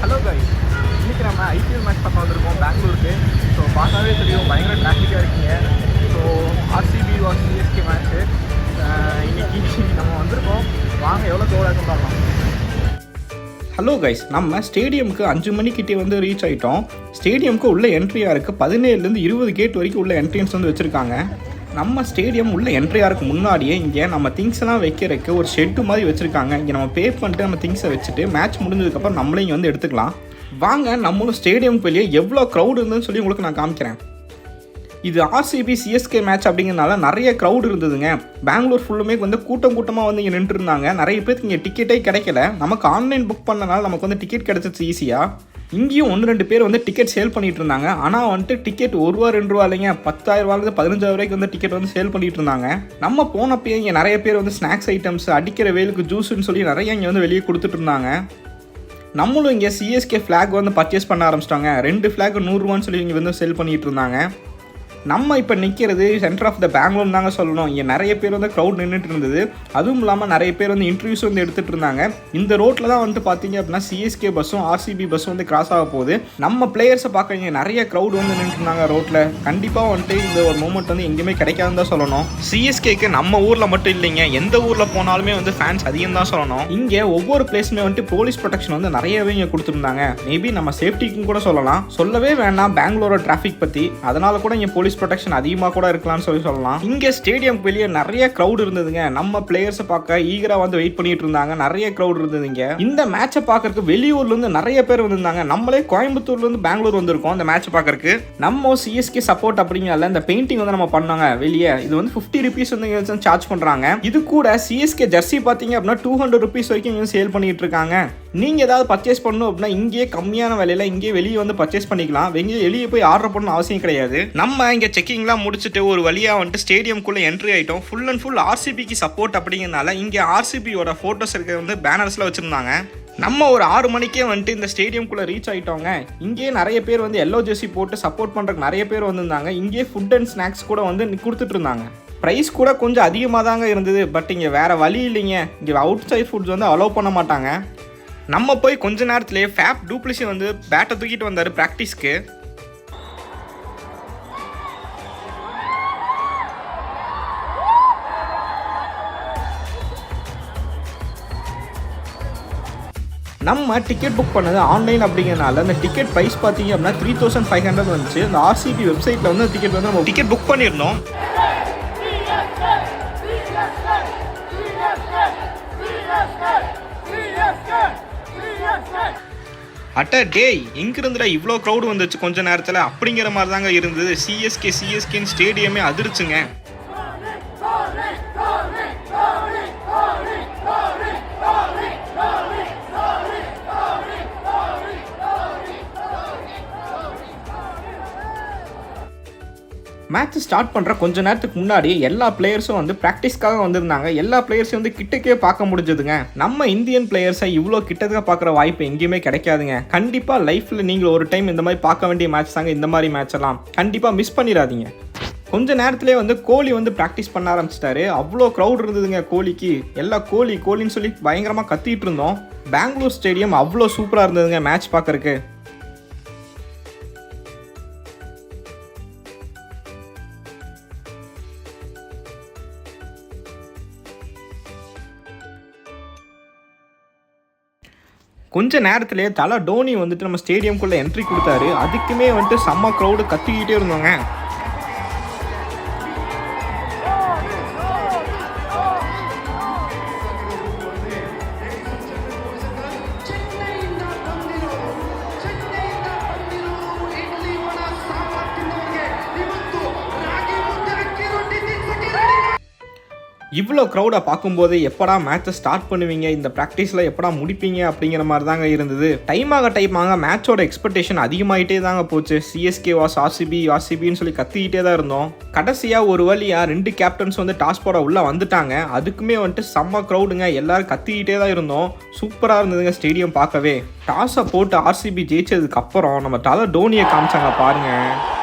Hello guys, இன்றைக்கி நம்ம IPL match பார்க்க வந்திருக்கோம் பெங்களூருக்கு. ஸோ பார்த்தாவே தெரியும் பயங்கர டிராஃபிக்காக இருக்கீங்க. So RCB was CSK match இன்றைக்கி நம்ம வந்திருக்கோம். வாங்க எவ்வளோ தோடாக பார்க்கலாம். ஹலோ கைஸ், நம்ம ஸ்டேடியமுக்கு 5 மணிக்கிட்டே வந்து ரீச் ஆகிட்டோம். ஸ்டேடியமுக்கு உள்ள என்ட்ரியாக இருக்குது. 17லேருந்து 20 கேட் வரைக்கும் உள்ள என்ட்ரியன்ஸ் வந்து வச்சுருக்காங்க. நம்ம ஸ்டேடியம் உள்ள என்ட்ரியாருக்கு முன்னாடியே இங்கே நம்ம திங்ஸ் எல்லாம் வைக்கிறதுக்கு ஒரு ஷெட்டு மாதிரி வச்சுருக்காங்க. இங்கே நம்ம பே பண்ணிட்டு நம்ம திங்ஸை வச்சுட்டு மேட்ச் முடிஞ்சதுக்கப்புறம் நம்மளே இங்கே வந்து எடுத்துக்கலாம். வாங்க நம்மளும் ஸ்டேடியமுக்கு வெளியே எவ்வளோ க்ரௌட் இருந்ததுன்னு சொல்லி உங்களுக்கு நான் காமிக்கிறேன். இது ஆர்சிபி சிஎஸ்கே மேட்ச் அப்படிங்கிறனால நிறைய க்ரௌட் இருந்ததுங்க. பெங்களூர் ஃபுல்லுமே வந்து கூட்டமாக வந்து இங்கே நின்றுருந்தாங்க. நிறைய பேருக்கு இங்கே டிக்கெட்டே கிடைக்கல. நமக்கு ஆன்லைன் புக் பண்ணனால நமக்கு வந்து டிக்கெட் கிடச்சிச்சு ஈஸியாக. இங்கேயும் 1-2 பேர் வந்து டிக்கெட் சேல் பண்ணிட்டு இருந்தாங்க. ஆனால் வந்துட்டு டிக்கெட் ₹1-2 இல்லைங்க, 10,000 15,000 ரூபாய்க்கு வந்து டிக்கெட் வந்து சேல் பண்ணிட்டு இருந்தாங்க. நம்ம போனப்போ இங்கே நிறைய பேர் வந்து ஸ்நாக்ஸ் ஐட்டம்ஸ், அடிக்கிற வேலுக்கு ஜூஸ்ன்னு சொல்லி நிறைய இங்கே வந்து வெளியே கொடுத்துட்டு இருந்தாங்க. நம்மளும் இங்கே சிஎஸ்கே ஃப்ளாக் வந்து பர்ச்சேஸ் பண்ண ஆரம்பிச்சிட்டாங்க. 2 ஃப்ளாக் ₹100 சொல்லி இங்கே வந்து சேல் பண்ணிட்டு இருந்தாங்க. நம்ம இப்போ நிற்கிறது சென்டர் ஆஃப் த பெங்களூர் தாங்க சொல்லணும். இங்கே நிறைய பேர் வந்து க்ரௌட் நின்றுட்டு இருந்தது. அதுவும் இல்லாமல் நிறைய பேர் வந்து இன்டர்வியூஸ் வந்து எடுத்துகிட்டு இருந்தாங்க. இந்த ரோட்டில் தான் வந்து பார்த்தீங்க அப்படின்னா சிஎஸ்கே பஸ்ஸும் ஆர்சிபி பஸ்ஸும் வந்து கிராஸ் ஆக போகுது. நம்ம பிளேயர்ஸை பார்க்க இங்கே நிறைய க்ரௌட் வந்து நின்றுட்டு இருந்தாங்க ரோட்டில். கண்டிப்பாக வந்துட்டு இந்த ஒரு மூமெண்ட் வந்து எங்கேயுமே கிடைக்காதுன்னு தான் சொல்லணும். சிஎஸ்கேக்கு நம்ம ஊரில் மட்டும் இல்லைங்க, எந்த ஊரில் போனாலுமே வந்து ஃபேன்ஸ் அதிகம் தான் சொல்லணும். இங்கே ஒவ்வொரு பிளேஸுமே வந்துட்டு போலீஸ் ப்ரொடெக்ஷன் வந்து நிறையவே இங்கே கொடுத்துருந்தாங்க. மேபி நம்ம சேஃப்டிக்கும் கூட சொல்லலாம். சொல்லவே வேணாம் பெங்களூரோட டிராஃபிக் பற்றி. அதனால கூட இங்கே போலீஸ் ப்ரொடெக்ஷன் அதிகமாக கூட இருக்கலாம்னு சொல்லலாம். இங்கே ஸ்டேடியம் வெளியே நிறைய க்ரௌட் இருந்ததுங்க. நம்ம பிளேயர்ஸை பார்க்க ஈகரா வந்து வெயிட் பண்ணிட்டு இருந்தாங்க. நிறைய க்ரௌட் இருந்ததுங்க. இந்த மேட்சை பார்க்கறதுக்கு வெளியூர்ல இருந்து நிறைய பேர் வந்திருந்தாங்க. நம்மளே கோயம்புத்தூர்ல இருந்து பெங்களூர் வந்திருக்கோம் இந்த மேட்ச் பார்க்கறதுக்கு. நம்ம சிஎஸ்கே சப்போர்ட் அப்படிங்கறதுல இந்த பெயிண்டிங் வந்து நம்ம பண்ணாங்க வெளியே. இது வந்து ₹50 வந்து சார்ஜ் பண்றாங்க. இது கூட சிஎஸ்கே ஜெர்சி பார்த்தீங்க அப்படின்னா ₹200 வரைக்கும் சேல் பண்ணிட்டு இருக்காங்க. நீங்க ஏதாவது பர்ச்சேஸ் பண்ணணும் அப்படின்னா இங்கே கம்மியான விலையில இங்கே வெளியே வந்து பர்ச்சேஸ் பண்ணிக்கலாம். வெளியே போய் ஆர்டர் பண்ணணும் அவசியம் கிடையாது. நம்ம இங்கே செக்கிங்லாம் முடிச்சுட்டு ஒரு வழியா வந்துட்டு ஸ்டேடியம்குள்ள என்ட்ரி ஆயிட்டோம். ஃபுல் அண்ட் ஃபுல் ஆர்சிபிக்கு சப்போர்ட் அப்படிங்கிறதுனால இங்கே ஆர்சிபியோட போட்டோஸ் இருக்க வந்து பேனர்ஸ்ல வச்சிருந்தாங்க. நம்ம ஒரு 6 மணிக்கே வந்துட்டு இந்த ஸ்டேடியம்குள்ளே ரீச் ஆகிட்டோங்க. இங்கேயே நிறைய பேர் வந்து எல்லோ ஜெர்சி போட்டு சப்போர்ட் பண்ணுறதுக்கு நிறைய பேர் வந்திருந்தாங்க. இங்கே ஃபுட் அண்ட் ஸ்நாக்ஸ் கூட வந்து கொடுத்துட்டு இருந்தாங்க. ப்ரைஸ் கூட கொஞ்சம் அதிகமாக தாங்க இருந்தது. பட் இங்கே வேறு வழி இல்லைங்க, இங்கே அவுட் சைட் ஃபுட்ஸ் வந்து அலோவ் பண்ண மாட்டாங்க. நம்ம போய் கொஞ்ச நேரத்துலேயே ஃபேப் டூப்ளிசி வந்து பேட்டை தூக்கிட்டு வந்தார் ப்ராக்டிஸ்க்கு. நம்ம டிக்கெட் புக் பண்ணது ஆன்லைன் அப்படிங்கிறனால அந்த டிக்கெட் ப்ரைஸ் பார்த்தீங்க அப்படின்னா 3,500 வந்துச்சு. அந்த ஆர்சிபி வெப்சைட்டில் வந்து டிக்கெட் வந்து நம்ம டிக்கெட் புக் பண்ணியிருந்தோம். அட்ட டேய், எங்கிருந்துடா இவ்வளோ க்ரௌடு வந்துச்சு கொஞ்ச நேரத்தில் அப்படிங்கிற மாதிரி தாங்க இருந்தது. சிஎஸ்கேன்னு ஸ்டேடியமே அதிர்ச்சுங்க. மேட்ச் ஸ்டார்ட் பண்ணுற கொஞ்ச நேரத்துக்கு முன்னாடி எல்லா பிளேயர்ஸும் வந்து ப்ராக்டிஸ்க்காக வந்திருந்தாங்க. எல்லா பிளேயர்ஸையும் வந்து கிட்டக்கே பார்க்க முடிஞ்சதுங்க. நம்ம இந்தியன் பிளேயர்ஸை இவ்வளோ கிட்டக்க பார்க்குற வாய்ப்பு எங்கேயுமே கிடைக்காதுங்க. கண்டிப்பாக லைஃப்பில் நீங்கள் ஒரு டைம் இந்த மாதிரி பார்க்க வேண்டிய மேட்ச் தாங்க இந்த மாதிரி மேட்ச் எல்லாம். கண்டிப்பாக மிஸ் பண்ணிடாதீங்க. கொஞ்ச நேரத்துலேயே வந்து கோலி வந்து ப்ராக்டிஸ் பண்ண ஆரம்பிச்சிட்டாரு. அவ்வளோ க்ரௌட் இருந்ததுங்க கோலிக்கு. எல்லாம் கோலின்னு சொல்லி பயங்கரமாக கத்திட்டு இருந்தோம். பெங்களூர் ஸ்டேடியம் அவ்வளோ சூப்பராக இருந்ததுங்க மேட்ச் பார்க்கறக்கு. கொஞ்ச நேரத்திலே தலை டோனி வந்துட்டு நம்ம ஸ்டேடியம்குள்ளே என்ட்ரி கொடுத்தாரு. அதுக்குமே வந்துட்டு செம்ம க்ரௌடு கத்திக்கிட்டே இருந்தோங்க. இவ்வளோ க்ரௌடை பார்க்கும்போது எப்படா மேட்சை ஸ்டார்ட் பண்ணுவீங்க, இந்த ப்ராக்டிஸில் எப்படா முடிப்பீங்க அப்படிங்கிற மாதிரி தாங்க இருந்தது. டைம் ஆக மேட்சோட எக்ஸ்பெக்டேஷன் அதிகமாகிட்டே தாங்க போச்சு. சிஎஸ்கே வாஸ் ஆர்சிபின்னு சொல்லி கத்திக்கிட்டே தான் இருந்தோம். கடைசியாக ஒரு வழியாக 2 கேப்டன்ஸ் வந்து டாஸ் போட உள்ளே வந்துட்டாங்க. அதுக்குமே வந்துட்டு செம்ம க்ரௌடுங்க. எல்லோரும் கத்திக்கிட்டே தான் இருந்தோம். சூப்பராக இருந்ததுங்க ஸ்டேடியம் பார்க்கவே. டாஸை போட்டு ஆர்சிபி ஜெயிச்சதுக்கப்புறம் நம்ம தலை டோனியை காமிச்சாங்க பாருங்கள்.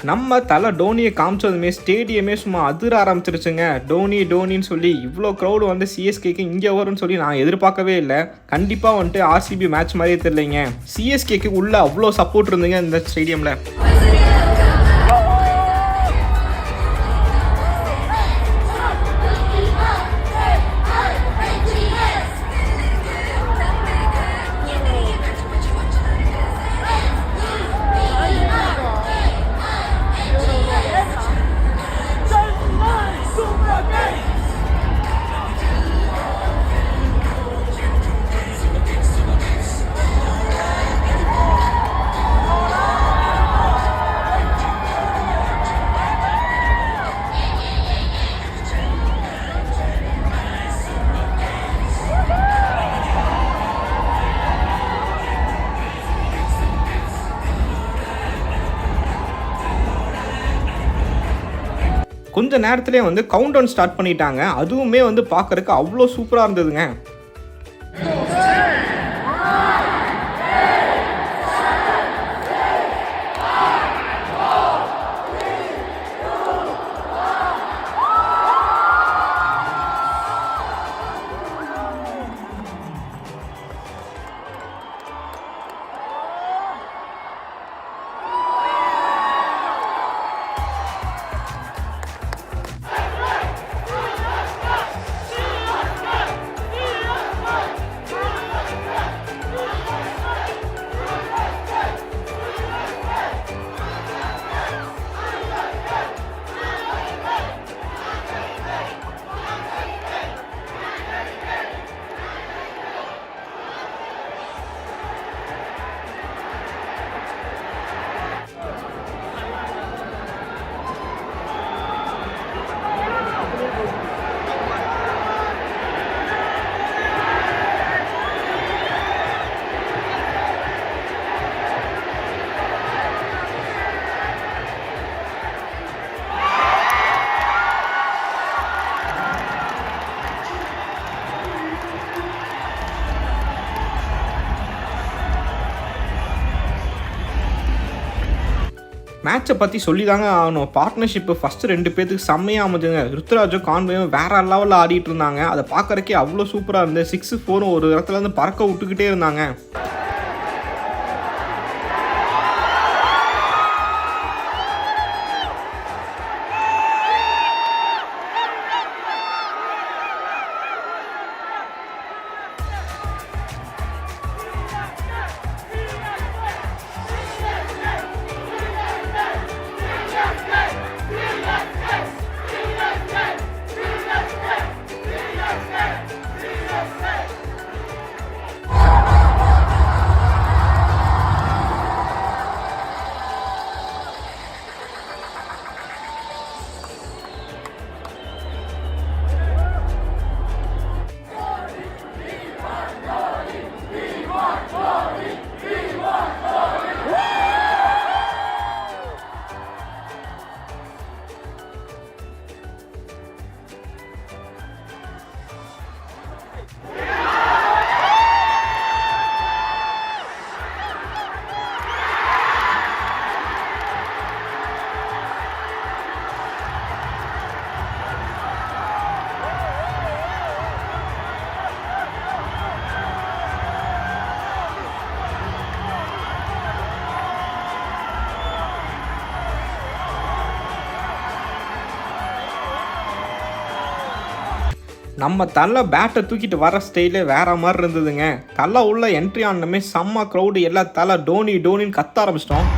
நம்ம தலை டோனியை காமிச்சதுமே ஸ்டேடியமே சும்மா அதிர ஆரம்பிச்சிருச்சுங்க. டோனின்னு சொல்லி இவ்வளோ க்ரௌடு வந்து சிஎஸ்கேக்கு இங்கே வரும்னு சொல்லி நான் எதிர்பார்க்கவே இல்லை. கண்டிப்பாக வந்துட்டு ஆர்சிபி மேட்ச் மாதிரியே தெரியலைங்க. சிஎஸ்கேக்கு உள்ள அவ்வளோ சப்போர்ட் இருந்துங்க இந்த ஸ்டேடியமில். கொஞ்ச நேரத்திலே வந்து கவுண்ட் டவுன் ஸ்டார்ட் பண்ணிட்டாங்க. அதுவுமே வந்து பார்க்கறதுக்கு அவ்வளோ சூப்பராக இருந்ததுங்க. மேட்சை பற்றி சொல்லி தாங்க ஆகணும். பார்ட்னர்ஷிப்பு ஃபஸ்ட்டு 2 பேருக்கு செம்மையாக அமைஞ்சுங்க. ருத்ராஜும் கான்வேயும் வேறு லெவலில் ஆடிட்டு இருந்தாங்க. அதை பார்க்குறக்கே அவ்வளோ சூப்பராக இருந்து 6-4 ஒரு இடத்துல இருந்து பறக்க விட்டுக்கிட்டே இருந்தாங்க. நம்ம தலை பேட்டை தூக்கிட்டு வர ஸ்டைலே வேற மாதிரி இருந்ததுங்க. தலை உள்ள என்ட்ரி ஆனமே செம்ம க்ரௌடு, எல்லா தலை டோனின்னு கத்த ஆரம்பிச்சிட்டோம்.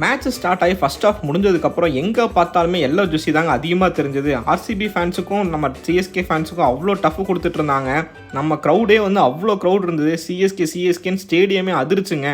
மேட்ச் ஸ்டார்ட் ஆகி ஃபர்ஸ்ட் ஆஃப் முடிஞ்சதுக்கப்புறம் எங்கே பார்த்தாலுமே எல்லா ஜூஸி தாங்க அதிகமாக தெரிஞ்சது. ஆர்சிபி ஃபேன்ஸுக்கும் நம்ம சிஎஸ்கே ஃபேன்ஸுக்கும் அவ்வளோ டஃப் கொடுத்துட்டு இருந்தாங்க. நம்ம க்ரௌடே வந்து அவ்வளோ க்ரௌட் இருந்தது. சிஎஸ்கேன்னு ஸ்டேடியமே அதிர்ச்சுங்க.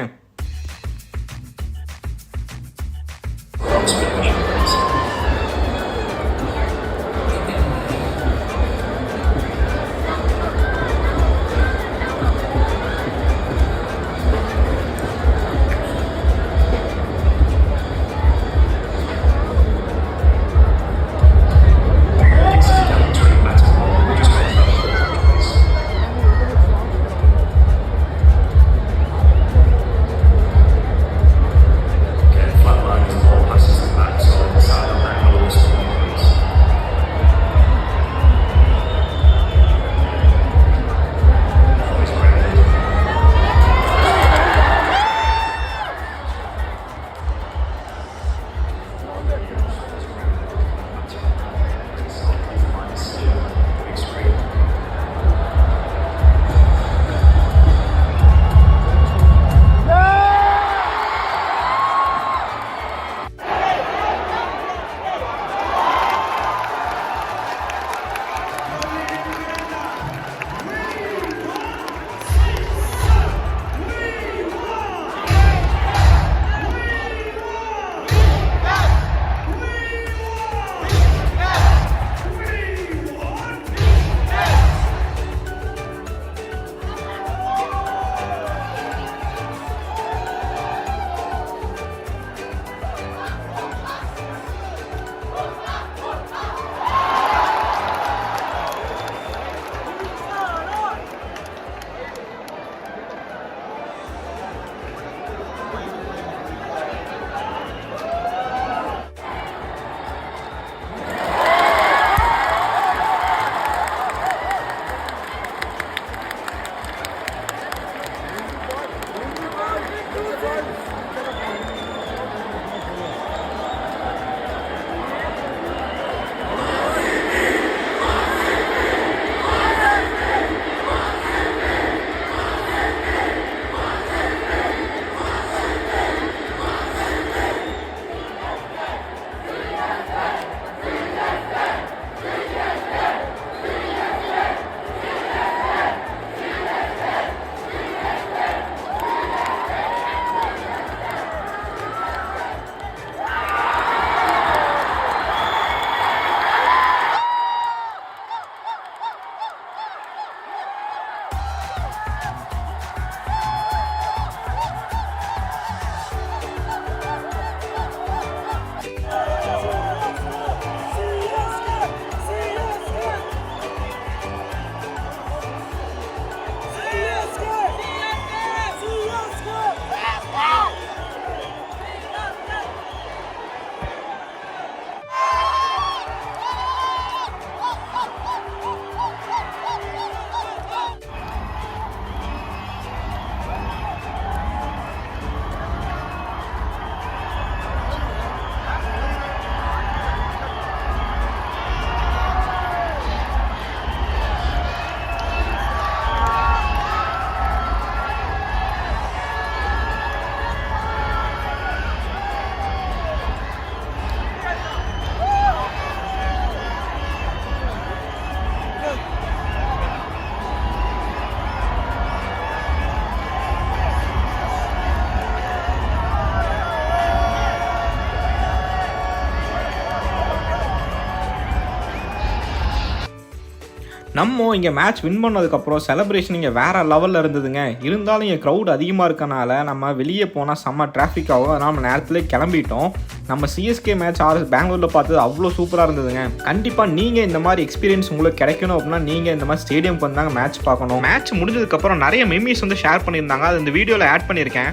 நம்ம இங்கே மேட்ச் வின் பண்ணதுக்கப்புறம் செலிப்ரேஷன் இங்கே வேறு லெவலில் இருந்ததுங்க. இருந்தாலும் இங்கே க்ரௌட் அதிகமாக இருக்கனால நம்ம வெளியே போனால் செம்ம டிராஃபிக் ஆகும். அதனால் நம்ம நேரத்தில் கிளம்பிட்டோம். நம்ம சிஎஸ்கே மேட்ச் பெங்களூரில் பார்த்தது அவ்வளோ சூப்பராக இருந்ததுங்க. கண்டிப்பாக நீங்கள் இந்த மாதிரி எக்ஸ்பீரியன்ஸ் உங்களுக்கு கிடைக்கணும் அப்படின்னா நீங்கள் இந்த மாதிரி ஸ்டேடியம் வந்தாங்க மேட்ச் பார்க்கணும். மேட்ச் முடிஞ்சதுக்கப்புறம் நிறைய மெமரிஸ் வந்து ஷேர் பண்ணியிருந்தாங்க. அது இந்த வீடியோவில் ஆட் பண்ணியிருக்கேன்.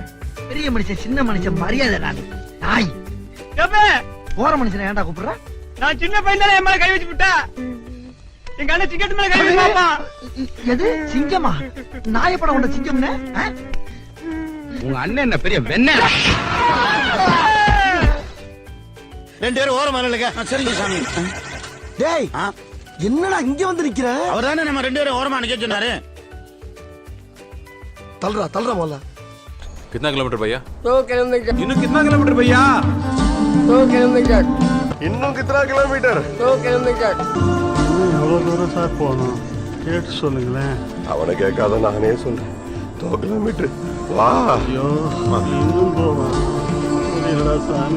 பெரிய மனுஷன் சின்ன மனுஷன் மரியாதை நாய் போற மனுஷன் ஏன்டா கூப்பிடுற? நான் சின்ன பையன் என் மேல கை வச்சு விட்டா எங்க அண்ணன் சிங்கத்து மேல கை வச்சுப்பா. எது சிங்கமா? நாய படம் கொண்ட சிங்கம்னு உங்க அண்ணன் என்ன பெரிய வெண்ண? ரெண்டு பேரும் ஓரமா இல்லைங்க. சரிங்க சாமி. டேய் என்னடா இங்க வந்து நிக்கிற? அவர் தானே நம்ம ரெண்டு பேரும் ஓரமா நிக்க சொன்னாரு. தள்ளுறா போல. कितना किलोमीटर भैया? 2 किलोमीटर। इन्हों कितना किलोमीटर भैया? 2 किलोमीटर। இன்னும் कितना किलोमीटर? 2 किलोमीटर। எவ்வளோ தூரம் சார் போகணும் கேட்டு சொல்லுங்களேன். அவனை கேட்காத நானே சொல்றேன். 2 किलोमीटर வா. ஐயோ இன்னும் போகணும். முடியலடா சாமி.